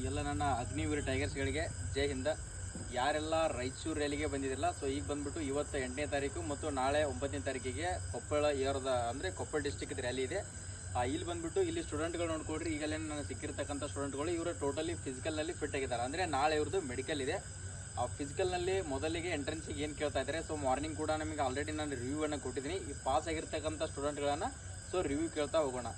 ಎಲ್ಲ ನನ್ನ ಅಗ್ನಿವೀರ ಟೈಗರ್ಸ್ಗಳಿಗೆ ಜೈ ಹಿಂದ. ಯಾರೆಲ್ಲ ರಾಯಚೂರು ರ್ಯಾಲಿಗೆ ಬಂದಿದ್ದಿಲ್ಲ, ಸೊ ಈಗ ಬಂದ್ಬಿಟ್ಟು ಇವತ್ತು 8ನೇ ತಾರೀಕು ಮತ್ತು ನಾಳೆ 9ನೇ ತಾರೀಕಿಗೆ ಕೊಪ್ಪಳ ಅಂದರೆ ಕೊಪ್ಪಳ ಡಿಸ್ಟಿಕ್ ರ್ಯಾಲಿ ಇದೆ. ಇಲ್ಲಿ ಬಂದ್ಬಿಟ್ಟು ಇಲ್ಲಿ ಸ್ಟೂಡೆಂಟ್ಗಳು ನೋಡ್ಕೊಡ್ರಿ. ಈಗಲೇ ನನಗೆ ಸಿಕ್ಕಿರ್ತಕ್ಕಂಥ ಸ್ಟೂಡೆಂಟ್ಗಳು ಇವರು ಟೋಟಲಿ ಫಿಸಿಕಲ್ನಲ್ಲಿ ಫಿಟ್ ಆಗಿದ್ದಾರೆ. ಅಂದರೆ ನಾಳೆ ಇವ್ರದ್ದು ಮೆಡಿಕಲ್ ಇದೆ. ಆ ಫಿಸಿಕಲ್ನಲ್ಲಿ ಮೊದಲಿಗೆ ಎಂಟ್ರೆನ್ಸಿಗೆ ಏನು ಕೇಳ್ತಾ ಇದ್ದಾರೆ, ಸೊ ಮಾರ್ನಿಂಗ್ ಕೂಡ ನಮಗೆ ಆಲ್ರೆಡಿ ನಾನು ರಿವ್ಯೂವನ್ನು ಕೊಟ್ಟಿದ್ದೀನಿ. ಈ ಪಾಸ್ ಆಗಿರ್ತಕ್ಕಂಥ ಸ್ಟೂಡೆಂಟ್ಗಳನ್ನು ಸೊ ರಿವ್ಯೂ ಕೇಳ್ತಾ ಹೋಗೋಣ.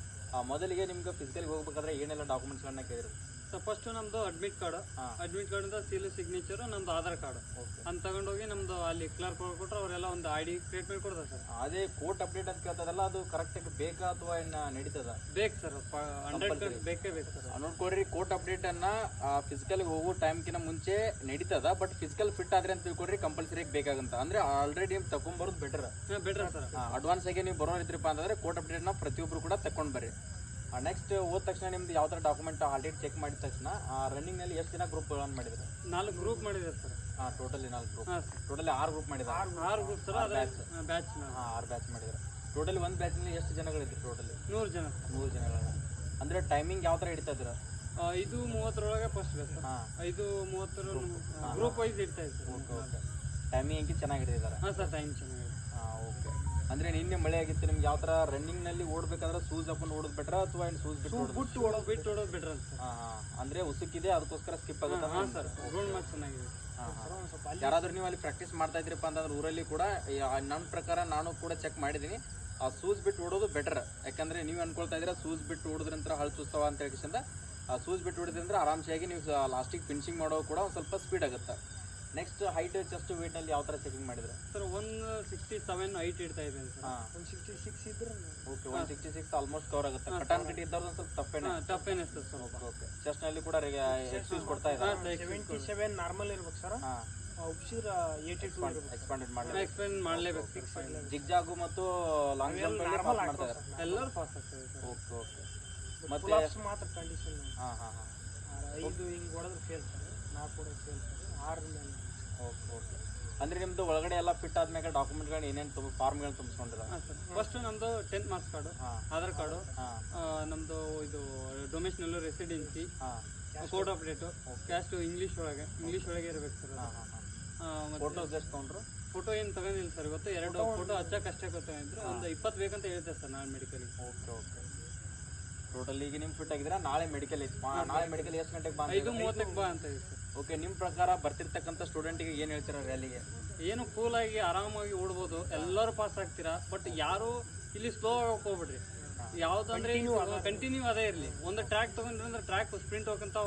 ಮೊದಲಿಗೆ ನಿಮ್ಗೆ ಫಿಸಿಕಲ್ಗೆ ಹೋಗ್ಬೇಕಾದ್ರೆ ಏನೆಲ್ಲ ಡಾಕ್ಯುಮೆಂಟ್ಸ್ಗಳನ್ನ ಕೇಳಿದ್ರು? ಸೊ ಫಸ್ಟ್ ನಮ್ದು ಅಡ್ಮಿಟ್ ಕಾರ್ಡ್ ಸೀಲ್ ಸಿಗ್ನೇಚರ್, ನಮ್ದು ಆಧಾರ್ ಕಾರ್ಡ್ ಅಂತ ತಗೊಂಡೋಗಿ ನಮ್ದು ಅಲ್ಲಿ ಕ್ಲರ್ಕ್ ಕೊಟ್ಟರೆ ಅವರೆಲ್ಲ ಒಂದು ID ಕ್ರಿಯೇಟ್ ಮಾಡಿ ಕೊಡ್ತಾರೆ ಸರ್. ಅದೇ ಕೋರ್ಟ್ ಅಪ್ಡೇಟ್ ಅಂತ ಕೇಳ್ತದಲ್ಲ, ಅದು ಕರೆಕ್ಟಾಗಿ ಬೇಕಾ ಅಥವಾ ಏನು ನಡೀತದ? ಬೇಕು ಸರ್, 100% ಬೇಕೇ ಬೇಕು ಸರ್. ನೋಡ್ಕೊಡ್ರಿ, ಕೋರ್ಟ್ ಅಪ್ಡೇಟ್ ಅನ್ನ ಫಿಸಿಕಲ್ಗೆ ಹೋಗೋ ಟೈಮ್ಕಿಂತ ಮುಂಚೆ ನಡೀತದ. ಬಟ್ ಫಿಸಿಕಲ್ ಫಿಟ್ ಆದ್ರೆ ಅಂತ ತಿಳ್ಕೊಡ್ರಿ, ಕಂಪಲ್ಸರಿ ಬೇಕಾಗಂತ. ಅಂದ್ರೆ ಆಲ್ರೆಡಿ ನೀವು ತಗೊಂಡ್ಬರೋದು ಬೆಟರ್ ಸರ್. ಅಡ್ವಾನ್ಸ್ ಆಗಿ ನೀವು ಬರೋರಿದ್ರಪ್ಪ ಅಂತಂದ್ರೆ ಕೋರ್ಟ್ ಅಪ್ಡೇಟ್ನ ಪ್ರತಿಯೊಬ್ಬರು ಕೂಡ ತಗೊಂಡ್ ಬರ್ರಿ. ನೆಕ್ಸ್ಟ್ ಹೋದ ತಕ್ಷಣ ನಿಮ್ದು ಯಾವ ಥರ ಡಾಕ್ಯುಮೆಂಟ್ ಆಲ್ರೆಡಿ ಚೆಕ್ ಮಾಡಿದ ತಕ್ಷಣ ರನ್ನಿಂಗ್ನಲ್ಲಿ ಎಷ್ಟು ಜನ ಗ್ರೂಪ್ಗಳನ್ನು ಮಾಡಿದ್ರು? 4 ಗ್ರೂಪ್ ಮಾಡಿದ್ದಾರೆ sir. Totally 4 group. Totally 6 group ಮಾಡಿದ್ದಾರೆ. 6 ಗ್ರೂಪ್ ಸರ್. ಬ್ಯಾಚ್ 6 ಬ್ಯಾಚ್ ಮಾಡಿದ್ರು. ಟೋಟಲಿ ಒಂದು ಬ್ಯಾಚ್ನಲ್ಲಿ ಎಷ್ಟು ಜನಗಳಿದ್ರು? ಟೋಟಲಿ 100 ಜನ. 100 ಜನಗಳ. ಅಂದರೆ ಟೈಮಿಂಗ್ ಯಾವ ಥರ ಹಿಡಿತಾ ಇದ್ರು? 5:30 first batch sir. 5:30 group wise ಇಡ್ತಾ ಇದೆ ಸರ್. ಓಕೆ. ಟೈಮಿಂಗ್ ಹೆಂಗೆ ಚೆನ್ನಾಗಿ ಹಿಡಿದಿದ್ದಾರೆ? ಹಾಂ ಸರ್, ಟೈಮ್ ಚೆನ್ನಾಗಿದೆ. ಓಕೆ. ಅಂದರೆ ನಿನ್ನೆ ಮಳೆ ಆಗಿತ್ತು, ನಿಮ್ಗೆ ಯಾವ ಥರ ರನ್ನಿಂಗ್ನಲ್ಲಿ ಓಡಬೇಕಾದ್ರೆ ಶೂಸ್ ಹಾಕೊಂಡು ಓಡೋದು ಬೆಟ್ರ ಅಥವಾ ಏನು ಶೂಸ್ ಬಿಟ್ಟು ಓಡೋದು ಬೆಟ್ರ್ ಅಂತ ಸರ್. ಅಂದರೆ ಉಸುಕಿದೆ ಅದಕ್ಕೋಸ್ಕರ ಸ್ಕಿಪ್ ಆಗುತ್ತೆ? ಹಾಂ ಸರ್, ಗ್ರೌಂಡ್ ಮ್ಯಾಚ್ ಚೆನ್ನಾಗಿದೆ. ಯಾರಾದ್ರೂ ನೀವು ಅಲ್ಲಿ ಪ್ರಾಕ್ಟೀಸ್ ಮಾಡ್ತಾ ಇದ್ರಪ್ಪ ಅಂತಂದ್ರೆ ಊರಲ್ಲಿ ಕೂಡ ನನ್ನ ಪ್ರಕಾರ ನಾನು ಕೂಡ ಚೆಕ್ ಮಾಡಿದ್ದೀನಿ, ಆ ಶೂಸ್ ಬಿಟ್ಟು ಓಡೋದು ಬೆಟರ್. ಯಾಕಂದರೆ ನೀವು ಅನ್ಕೊಳ್ತಾ ಇದ್ದೀರಾ ಶೂಸ್ ಬಿಟ್ಟು ಓಡೋದ್ರಂತ ಹಳ್ಳು ಚೂಸ್ತವ ಅಂತ ಹೇಳಿಕಿಂದ ಆ ಶೂಸ್ ಬಿಟ್ಟು ಓಡಿದ್ರಂದ್ರೆ ಆರಾಮ್ಸಾಗಿ ನೀವು ಲಾಸ್ಟಿಗೆ ಫಿನಿಶಿಂಗ್ ಮಾಡೋ ಕೂಡ ಒಂದು ಸ್ವಲ್ಪ ಸ್ಪೀಡ್ ಆಗುತ್ತೆ. ನೆಕ್ಸ್ಟ್ ಹೈಟ್, ಚೆಸ್ಟ್, ವೇಟ್ನಲ್ಲಿ ಯಾವ ಥರ ಚೆಕಿಂಗ್ ಮಾಡಿದ್ರೆ? ಸರ್ 167 ಹೈಟ್ ಇಡ್ತಾ ಇದ್ದೇನೆ ಸರ್. 166 ಇದ್ರೆ ಓಕೆ. 166 ಆಲ್ಮೋಸ್ಟ್ ಕವರ್ ಆಗುತ್ತೆ. ಕಟಾನ್ ಕಟ್ಟಿ ಇದ್ದವ್ರು ಒಂದು ಸ್ವಲ್ಪ ಟಫೇನೆ ಸರ್ ಸ್ವಲ್ಪ. ಓಕೆ. ಚೆಸ್ಟ್ನಲ್ಲಿ ಕೂಡ ಎಕ್ಸ್ಕ್ಯೂಸ್ ಕೊಡ್ತಾ ಇದ್ದಾರೆ. 77 ನಾರ್ಮಲ್ ಇರ್ಬೇಕು ಸರ್. ಎಕ್ಸ್ಪಾಂಡೆಡ್ ಮಾಡಲೇಬೇಕು. ಜಿಗ್ಜಾಗು ಮತ್ತು ಲಾಂಗ್ ಜಂಪ್ ಮಾಡ್ತಾ ಇದ್ದಾರೆ. ಎಲ್ಲರೂ ಪಾಸ್ ಆಗ್ತದೆ ಸರ್. Okay okay. ಮತ್ತೆ ಮಾತ್ರ ಕಂಡೀಷನ್ 5 ಹಿಂಗೆ ಹೊಡೆದ್ರೆ ಫೇಲ್ ಸರ್, 4 ಹೊಡೆದ್ರೆ ಫೇಲ್ ಸರ್, 6 ಮೇಲೆ. Okay okay. ಅಂದರೆ ನಿಮ್ಮದು ಒಳಗಡೆ ಎಲ್ಲ ಫಿಟ್ ಆದ್ಮೇಲೆ ಡಾಕ್ಯುಮೆಂಟ್ಗಳು ಏನೇನು ಫಾರ್ಮ್ಗಳನ್ನ ತುಂಬಿಸ್ಕೊಂಡಿರ? ಫಸ್ಟ್ ನಮ್ಮದು 10th marks card, Aadhaar card, ನಮ್ಮದು ಇದು ಡೊಮೆಸ್ಟಿನಲ್ಲೂ residency, code of date, caste English ಒಳಗೆ ಇರಬೇಕು ಸರ್. ಫೋಟೋಸ್ ಎಷ್ಟು ತೊಗೊಂಡ್ರು? ಫೋಟೋ ಏನು ತಗೊಂಡಿಲ್ಲ ಸರ್ ಇವತ್ತು. 2 ಫೋಟೋ ಹಚ್ಚಕ್ಕೆ ಅಷ್ಟೇ ಗೊತ್ತಾಗಿದ್ರು. ಒಂದು 20 ಬೇಕಂತ ಹೇಳಿದ್ದೆ ಸರ್ ನಾಳೆ ಮೆಡಿಕಲ್ಗೆ. Okay okay. ಟೋಟಲ್ ಈಗ ನಿಮ್ಮ ಫಿಟ್ ಆಗಿದ್ರೆ ನಾಳೆ ಮೆಡಿಕಲ್ ಐತಿ. ನಾಳೆ ಮೆಡಿಕಲ್ ಎಷ್ಟು ಗಂಟೆಗೆ ಬಾ? 5:30 ಬಾ ಅಂತ ಇದೆ ಸರ್. ಓಕೆ. ನಿಮ್ಮ ಪ್ರಕಾರ ಬರ್ತಿರ್ತಕ್ಕಂಥ ಸ್ಟೂಡೆಂಟಿಗೆ ಏನು ಹೇಳ್ತೀರಾ ರ್ಯಾಲಿಗೆ? ಏನು ಕೂಲಾಗಿ ಆರಾಮಾಗಿ ಓಡ್ಬೋದು, ಎಲ್ಲರೂ ಪಾಸ್ ಆಗ್ತೀರಾ. ಬಟ್ ಯಾರು ಇಲ್ಲಿ ಸ್ಲೋ ಆಗಕ್ಕೆ ಹೋಗ್ಬಿಡ್ರಿ. ಯಾವುದಂದ್ರೆ ಕಂಟಿನ್ಯೂ ಅದೇ ಇರಲಿ. ಒಂದು ಟ್ರ್ಯಾಕ್ ತೊಗೊಂಡ್ರೆ ಅಂದ್ರೆ ಟ್ರ್ಯಾಕ್ ಸ್ಪ್ರಿಂಟ್ ಹೋಗ್ಕೊಂತ